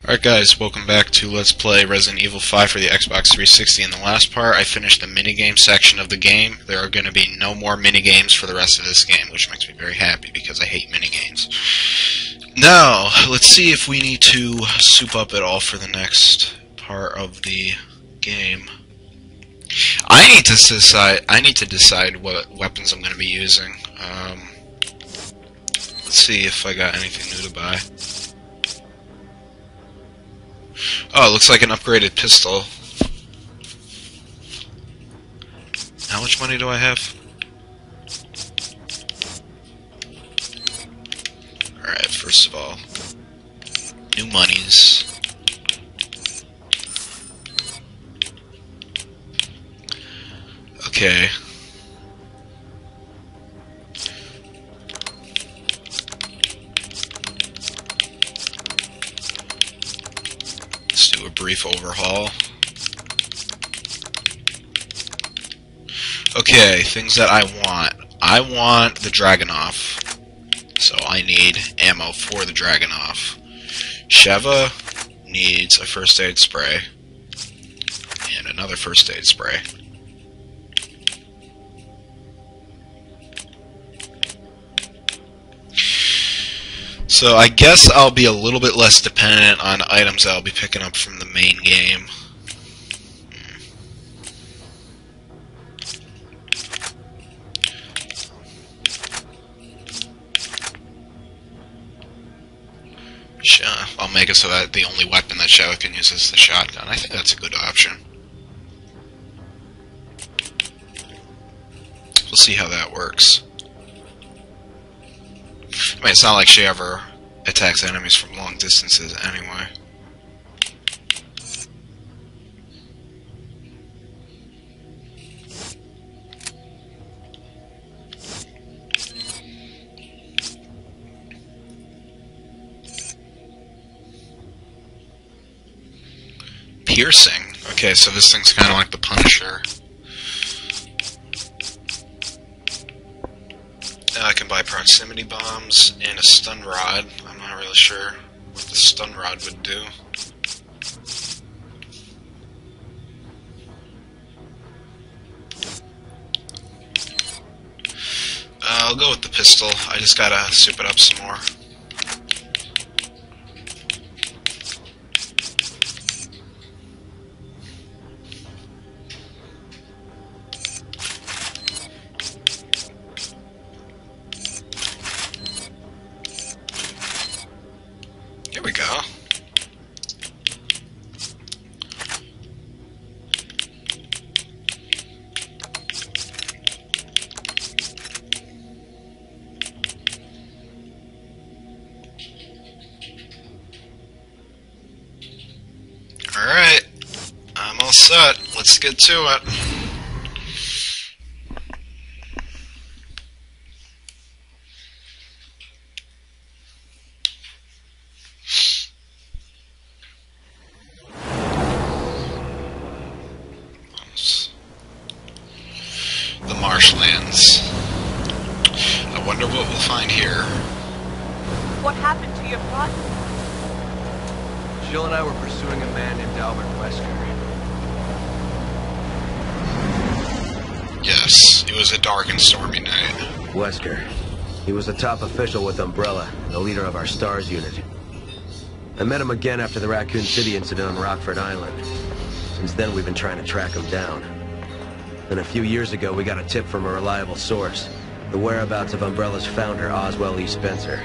Alright guys, welcome back to Let's Play Resident Evil 5 for the Xbox 360. In the last part, I finished the minigame section of the game. There are going to be no more minigames for the rest of this game, which makes me very happy because I hate minigames. Now, let's see if we need to soup up at all for the next part of the game. I need to decide what weapons I'm going to be using. Let's see if I got anything new to buy. Oh, it looks like an upgraded pistol. How much money do I have? Alright, first of all, new monies. Okay. Let's do a brief overhaul. Okay, things that I want. I want the Dragunov, so I need ammo for the Dragunov. Sheva needs a first aid spray and another first aid spray. So I guess I'll be a little bit less dependent on items that I'll be picking up from the main game. I'll make it so that the only weapon that Sheva can use is the shotgun. I think that's a good option. We'll see how that works. I mean, it's not like she ever attacks enemies from long distances anyway. Piercing. Okay, so this thing's kind of like the Punisher. I can buy proximity bombs and a stun rod. I'm not really sure what the stun rod would do. I'll go with the pistol. I just gotta soup it up some more. Here we go. Alright, I'm all set. Let's get to it. The marshlands. I wonder what we'll find here. What happened to your brother? Jill and I were pursuing a man named Albert Wesker. Yes, it was a dark and stormy night. Wesker. He was a top official with Umbrella, the leader of our STARS unit. I met him again after the Raccoon City incident on Rockford Island. Since then, we've been trying to track him down. Then a few years ago, we got a tip from a reliable source. The whereabouts of Umbrella's founder, Oswell E. Spencer.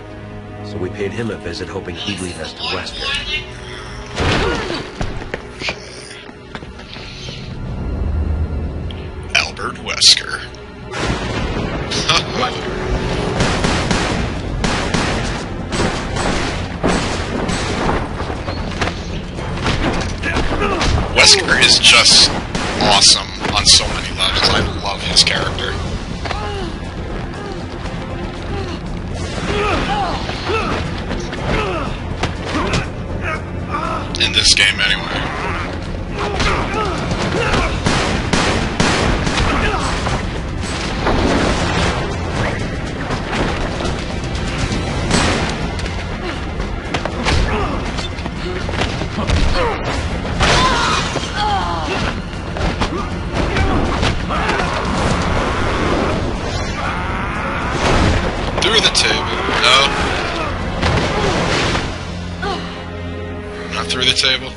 So we paid him a visit, hoping he'd lead us to Wesker. Albert Wesker. Wesker is just awesome on so many levels. I love his character. In this game, anyway. Through the table. No. Not through the table.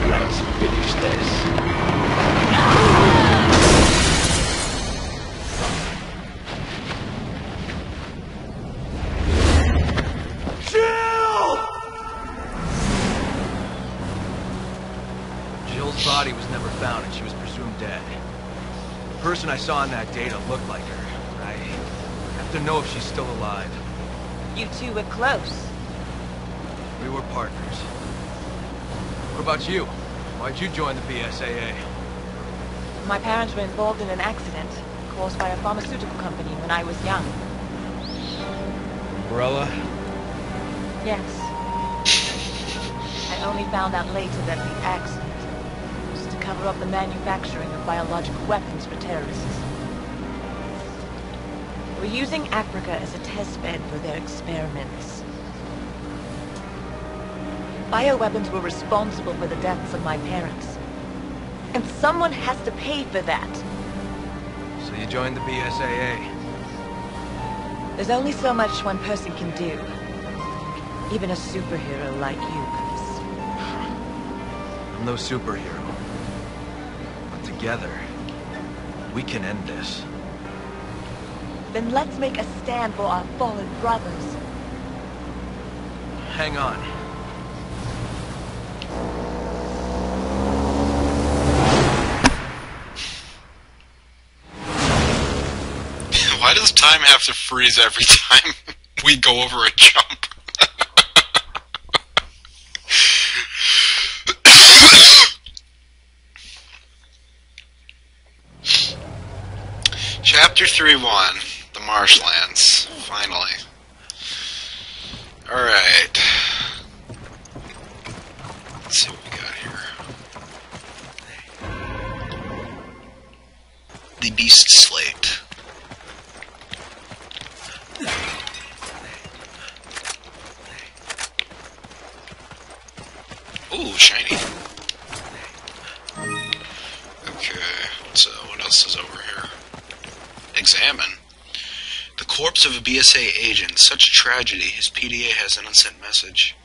Let's finish this. Jill's body was never found and she was presumed dead. The person I saw in that data looked like her. I have to know if she's still alive. You two were close. We were partners. What about you? Why'd you join the BSAA? My parents were involved in an accident caused by a pharmaceutical company when I was young. Umbrella? Yes. I only found out later that the accident was to cover up the manufacturing of biological weapons for terrorists. They were using Africa as a test bed for their experiments. Bioweapons were responsible for the deaths of my parents. And someone has to pay for that. So you joined the BSAA? There's only so much one person can do. Even a superhero like you, Chris. I'm no superhero. But together, we can end this. Then let's make a stand for our fallen brothers. Hang on. Why does time have to freeze every time we go over a jump? Chapter 3-1, The Marshlands. Finally. Alright. Let's see what we got here. The Beast Slate. Ooh, shiny. Okay, so what else is over here? Examine. The corpse of a BSA agent. Such a tragedy. His PDA has an unsent message.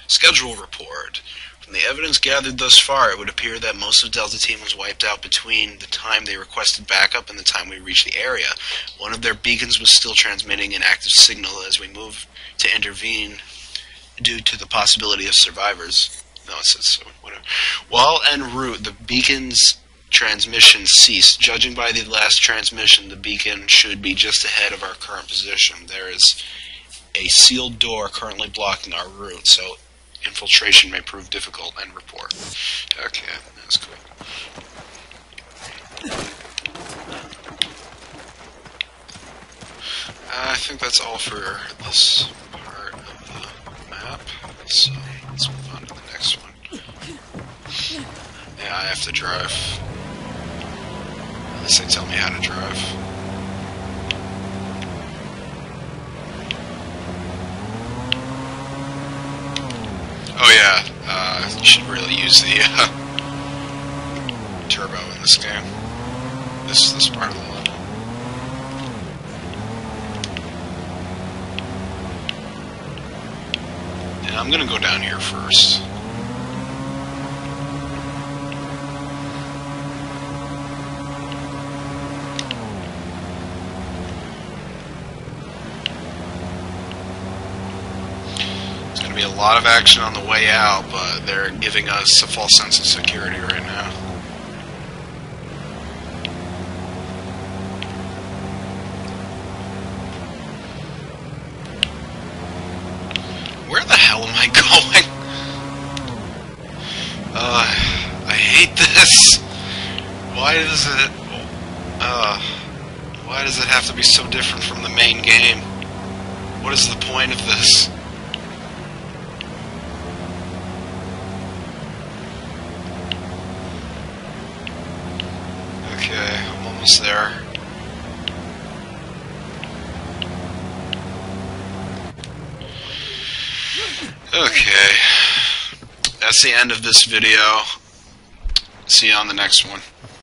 Schedule report. From the evidence gathered thus far, it would appear that most of Delta Team was wiped out between the time they requested backup and the time we reached the area. One of their beacons was still transmitting an active signal as we moved to intervene due to the possibility of survivors. No, it says so. Whatever. While en route, the beacon's transmission ceased. Judging by the last transmission, the beacon should be just ahead of our current position. There is a sealed door currently blocking our route, so infiltration may prove difficult. End report. Okay, that's cool. I think that's all for this part of the map, so let's move on to the next one. Yeah, I have to drive. At least they tell me how to drive. Oh yeah, you should really use the turbo in this game. This part of the level. And I'm gonna go down here first. Be a lot of action on the way out, but they're giving us a false sense of security right now. Where the hell am I going? I hate this. Why does it have to be so different from the main game? What is the point of this? Almost there. Okay. That's the end of this video. See you on the next one.